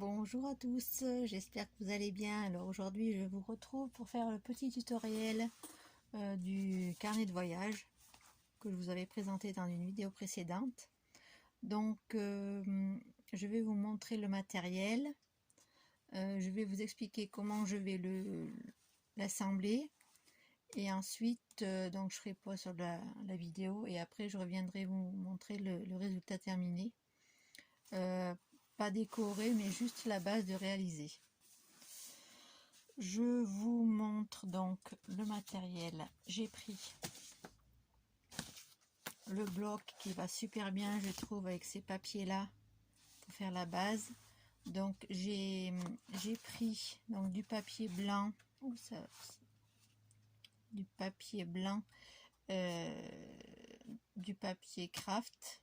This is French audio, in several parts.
Bonjour à tous, j'espère que vous allez bien. Alors aujourd'hui je vous retrouve pour faire le petit tutoriel du carnet de voyage que je vous avais présenté dans une vidéo précédente. Donc je vais vous montrer le matériel, je vais vous expliquer comment je vais l'assembler et ensuite donc je ferai pause sur la vidéo et après je reviendrai vous montrer le résultat terminé. Pas décoré mais juste la base de réaliser. Je vous montre donc le matériel. J'ai pris le bloc qui va super bien je trouve avec ces papiers là pour faire la base. Donc j'ai pris donc du papier blanc, du papier blanc, du papier craft.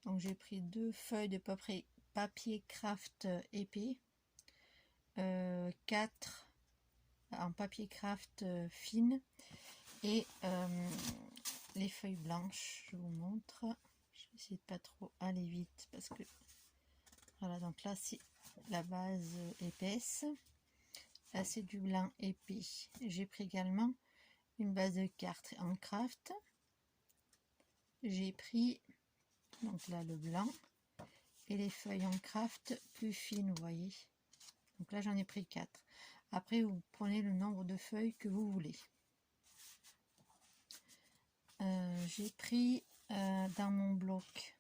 Donc j'ai pris 2 feuilles de papier craft épais, 4 en papier craft fine et les feuilles blanches. Je vous montre, je vais essayer de pas trop aller vite parce que voilà, donc là c'est la base épaisse, là c'est du blanc épais. J'ai pris également une base de carte en craft, j'ai pris donc là le blanc et les feuilles en craft plus fines, vous voyez. Donc là j'en ai pris 4. Après vous prenez le nombre de feuilles que vous voulez. J'ai pris dans mon bloc,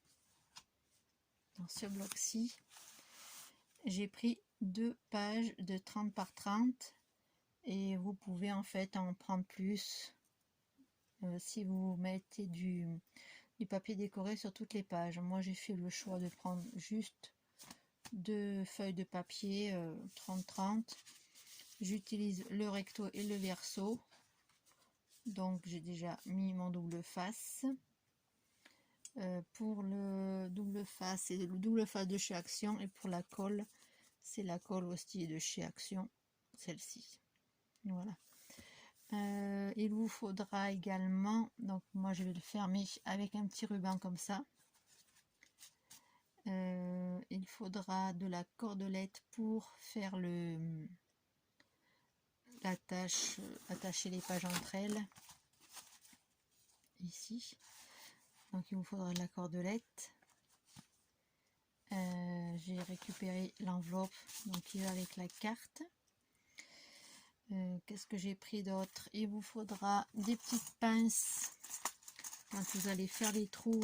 dans ce bloc-ci, j'ai pris 2 pages de 30 par 30 et vous pouvez en fait en prendre plus si vous mettez du papier décoré sur toutes les pages. Moi j'ai fait le choix de prendre juste 2 feuilles de papier 30-30. J'utilise le recto et le verso. Donc j'ai déjà mis mon double face. Pour le double face, c'est le double face de chez Action, et pour la colle, c'est la colle aussi de chez Action, celle-ci. Voilà. Il vous faudra également, donc moi je vais le fermer avec un petit ruban comme ça. Il faudra de la cordelette pour faire attacher les pages entre elles, ici. Donc il vous faudra de la cordelette. J'ai récupéré l'enveloppe donc qui va avec la carte. Qu'est-ce que j'ai pris d'autre? Il vous faudra des petites pinces quand vous allez faire les trous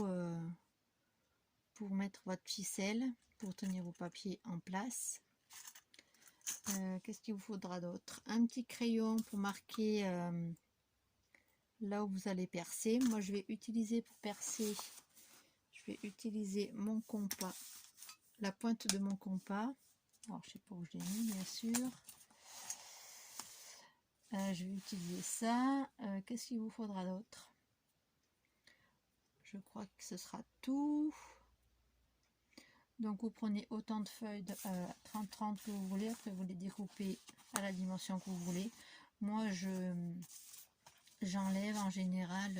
pour mettre votre ficelle, pour tenir vos papiers en place. Qu'est-ce qu'il vous faudra d'autre? Un petit crayon pour marquer là où vous allez percer. Moi je vais utiliser pour percer, je vais utiliser mon compas, la pointe de mon compas. Alors je sais pas où je l'ai mis bien sûr. Je vais utiliser ça. Qu'est-ce qu'il vous faudra d'autre? Je crois que ce sera tout. Donc vous prenez autant de feuilles de 30-30 que vous voulez. Après vous les découpez à la dimension que vous voulez. Moi j'enlève en général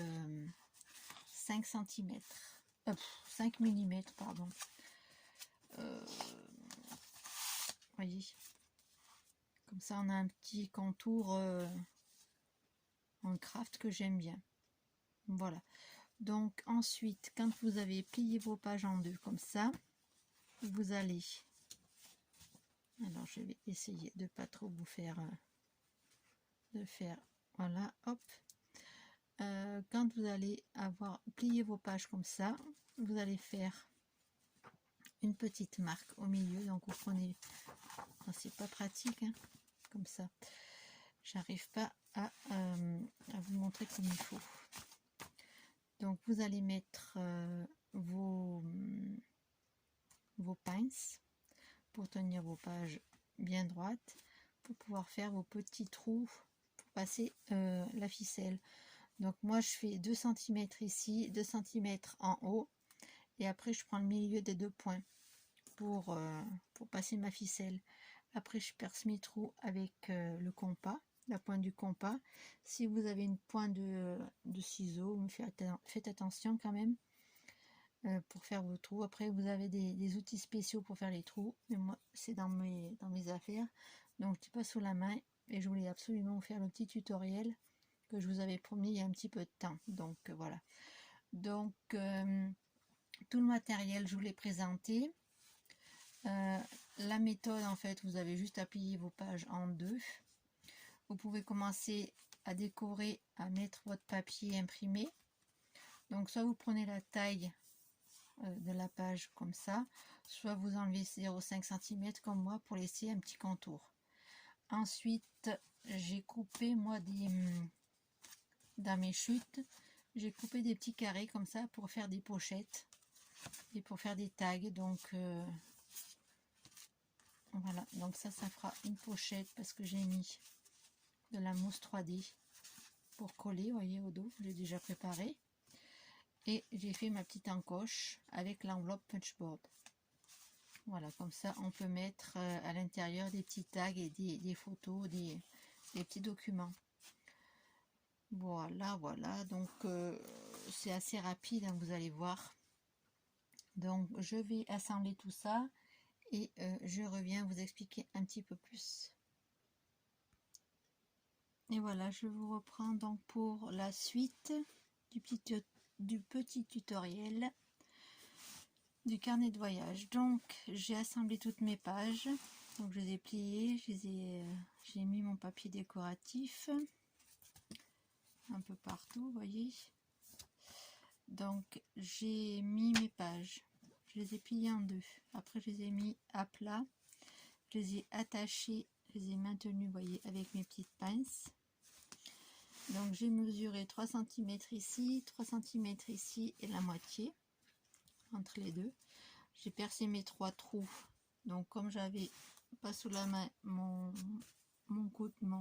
5 cm. 5 mm pardon. Voyez, comme ça on a un petit contour en craft que j'aime bien. Voilà. Donc ensuite, quand vous avez plié vos pages en deux comme ça, vous allez, alors je vais essayer de pas trop vous faire voilà, hop. Quand vous allez avoir plié vos pages comme ça, vous allez faire une petite marque au milieu. Donc vous prenez, c'est pas pratique hein, comme ça, j'arrive pas à vous montrer comme il faut. Donc vous allez mettre vos pinces pour tenir vos pages bien droites, pour pouvoir faire vos petits trous pour passer la ficelle. Donc moi je fais 2 cm ici, 2 cm en haut, et après je prends le milieu des 2 points pour passer ma ficelle. Après je perce mes trous avec le compas, la pointe du compas. Si vous avez une pointe de ciseaux, faites attention quand même. pour faire vos trous. Après, vous avez des outils spéciaux pour faire les trous, mais moi, c'est dans mes affaires, donc je n'ai pas sous la main, et je voulais absolument vous faire le petit tutoriel que je vous avais promis il y a un petit peu de temps. Donc voilà. Donc tout le matériel, je vous l'ai présenté. La méthode, en fait, vous avez juste à plier vos pages en deux. Vous pouvez commencer à décorer, à mettre votre papier imprimé. Donc soit vous prenez la taille de la page comme ça, soit vous enlevez 0,5 cm comme moi pour laisser un petit contour. Ensuite, j'ai coupé moi dans mes chutes, j'ai coupé des petits carrés comme ça pour faire des pochettes et pour faire des tags. Donc voilà, donc ça fera une pochette parce que j'ai mis de la mousse 3D pour coller, vous voyez, au dos, j'ai déjà préparé. Et j'ai fait ma petite encoche avec l'enveloppe punchboard. Voilà, comme ça on peut mettre à l'intérieur des petits tags et des photos, des petits documents. Voilà, voilà, donc c'est assez rapide, hein, vous allez voir. Donc je vais assembler tout ça et je reviens vous expliquer un petit peu plus. Et voilà, je vous reprends donc pour la suite du petit tutoriel du carnet de voyage. Donc j'ai assemblé toutes mes pages, donc je les ai pliées, j'ai mis mon papier décoratif un peu partout, vous voyez. Donc j'ai mis mes pages, je les ai pliées en deux, après je les ai mis à plat, je les ai attachées, je les ai maintenues, vous voyez, avec mes petites pinces. Donc j'ai mesuré 3 cm ici, 3 cm ici et la moitié entre les deux. J'ai percé mes 3 trous, donc comme j'avais pas sous la main mon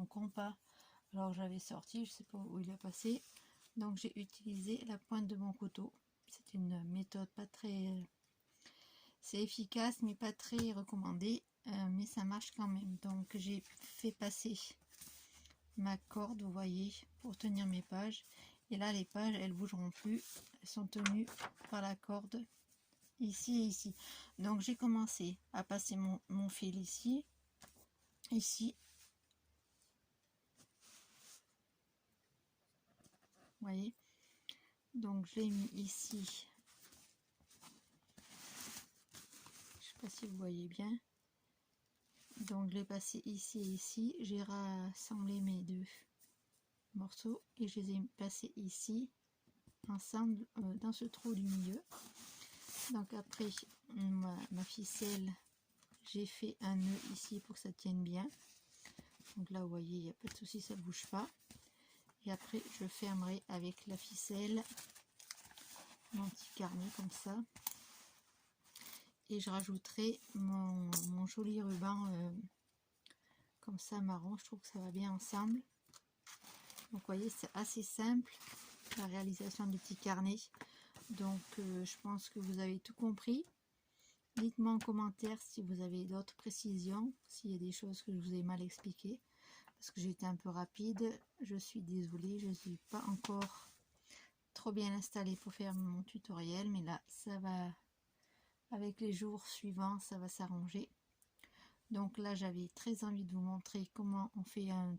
compas, alors j'avais sorti, je sais pas où il a passé, donc j'ai utilisé la pointe de mon couteau. C'est une méthode pas très, c'est efficace mais pas très recommandée, mais ça marche quand même. Donc j'ai fait passer ma corde, vous voyez, pour tenir mes pages, et là les pages elles bougeront plus, elles sont tenues par la corde ici et ici. Donc j'ai commencé à passer mon fil ici, vous voyez, donc je l'ai mis ici, je sais pas si vous voyez bien, donc je l'ai passé ici et ici, j'ai rassemblé mes deux morceaux et je les ai passés ici ensemble dans ce trou du milieu. Donc après ma ficelle, j'ai fait un nœud ici pour que ça tienne bien. Donc là vous voyez, il n'y a pas de souci, ça ne bouge pas. Et après je fermerai avec la ficelle mon petit carnet comme ça. Et je rajouterai mon joli ruban comme ça marron, je trouve que ça va bien ensemble. Donc vous voyez, c'est assez simple la réalisation du petit carnet. Donc je pense que vous avez tout compris. Dites-moi en commentaire si vous avez d'autres précisions, s'il y a des choses que je vous ai mal expliquées, parce que j'ai été un peu rapide, je suis désolée, je ne suis pas encore trop bien installée pour faire mon tutoriel, mais là ça va, avec les jours suivants, ça va s'arranger. Donc là j'avais très envie de vous montrer comment on fait un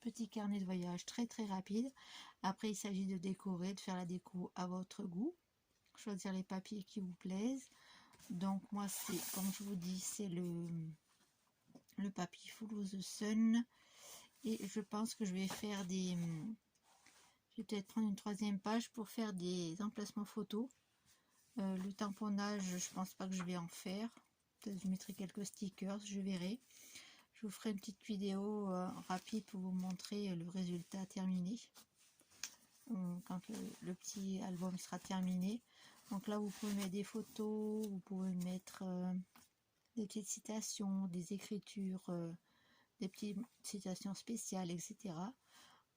petit carnet de voyage très rapide. Après il s'agit de décorer, de faire la déco à votre goût, choisir les papiers qui vous plaisent. Donc moi c'est, comme je vous dis, c'est le papier Follow the Sun, et je pense que je vais faire je vais peut-être prendre une troisième page pour faire des emplacements photos. Le tamponnage, je pense pas que je vais en faire, peut-être je mettrai quelques stickers, je verrai. Je vous ferai une petite vidéo rapide pour vous montrer le résultat terminé quand le petit album sera terminé. Donc là vous pouvez mettre des photos, vous pouvez mettre des petites citations, des écritures, des petites citations spéciales, etc.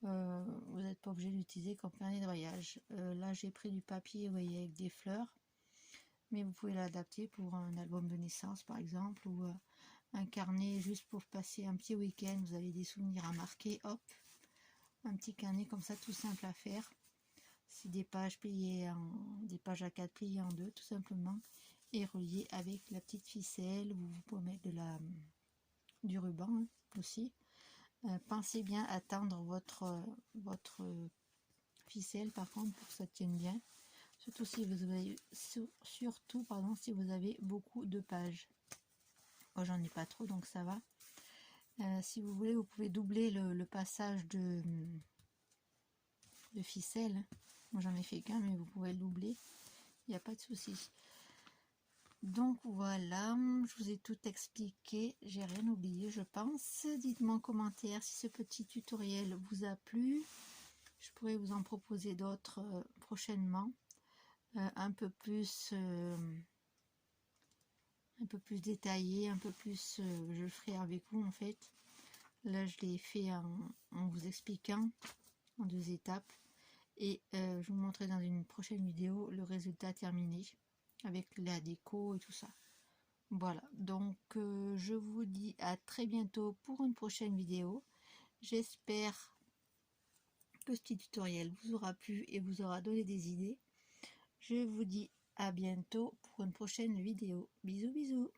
Vous n'êtes pas obligé d'utiliser comme carnet de voyage. Là j'ai pris du papier, vous voyez, avec des fleurs, mais vous pouvez l'adapter pour un album de naissance par exemple, ou un carnet juste pour passer un petit week-end, vous avez des souvenirs à marquer, hop, un petit carnet comme ça tout simple à faire. C'est des pages pliées des pages A4 pliées en deux tout simplement et reliées avec la petite ficelle. Vous pouvez mettre du ruban hein, aussi. Pensez bien à tendre votre ficelle par contre pour que ça tienne bien. Surtout si vous avez, si vous avez beaucoup de pages. Moi j'en ai pas trop donc ça va. Si vous voulez, vous pouvez doubler le passage de ficelle. Moi j'en ai fait qu'un, mais vous pouvez le doubler. Il n'y a pas de souci. Donc voilà, je vous ai tout expliqué. J'ai rien oublié, je pense. Dites-moi en commentaire si ce petit tutoriel vous a plu. Je pourrais vous en proposer d'autres prochainement. Un peu plus détaillé, un peu plus, je le ferai avec vous en fait. Là je l'ai fait en vous expliquant en 2 étapes et je vous montrerai dans une prochaine vidéo le résultat terminé avec la déco et tout ça. Voilà, donc je vous dis à très bientôt pour une prochaine vidéo. J'espère que ce petit tutoriel vous aura plu et vous aura donné des idées. Je vous dis à bientôt pour une prochaine vidéo. Bisous bisous.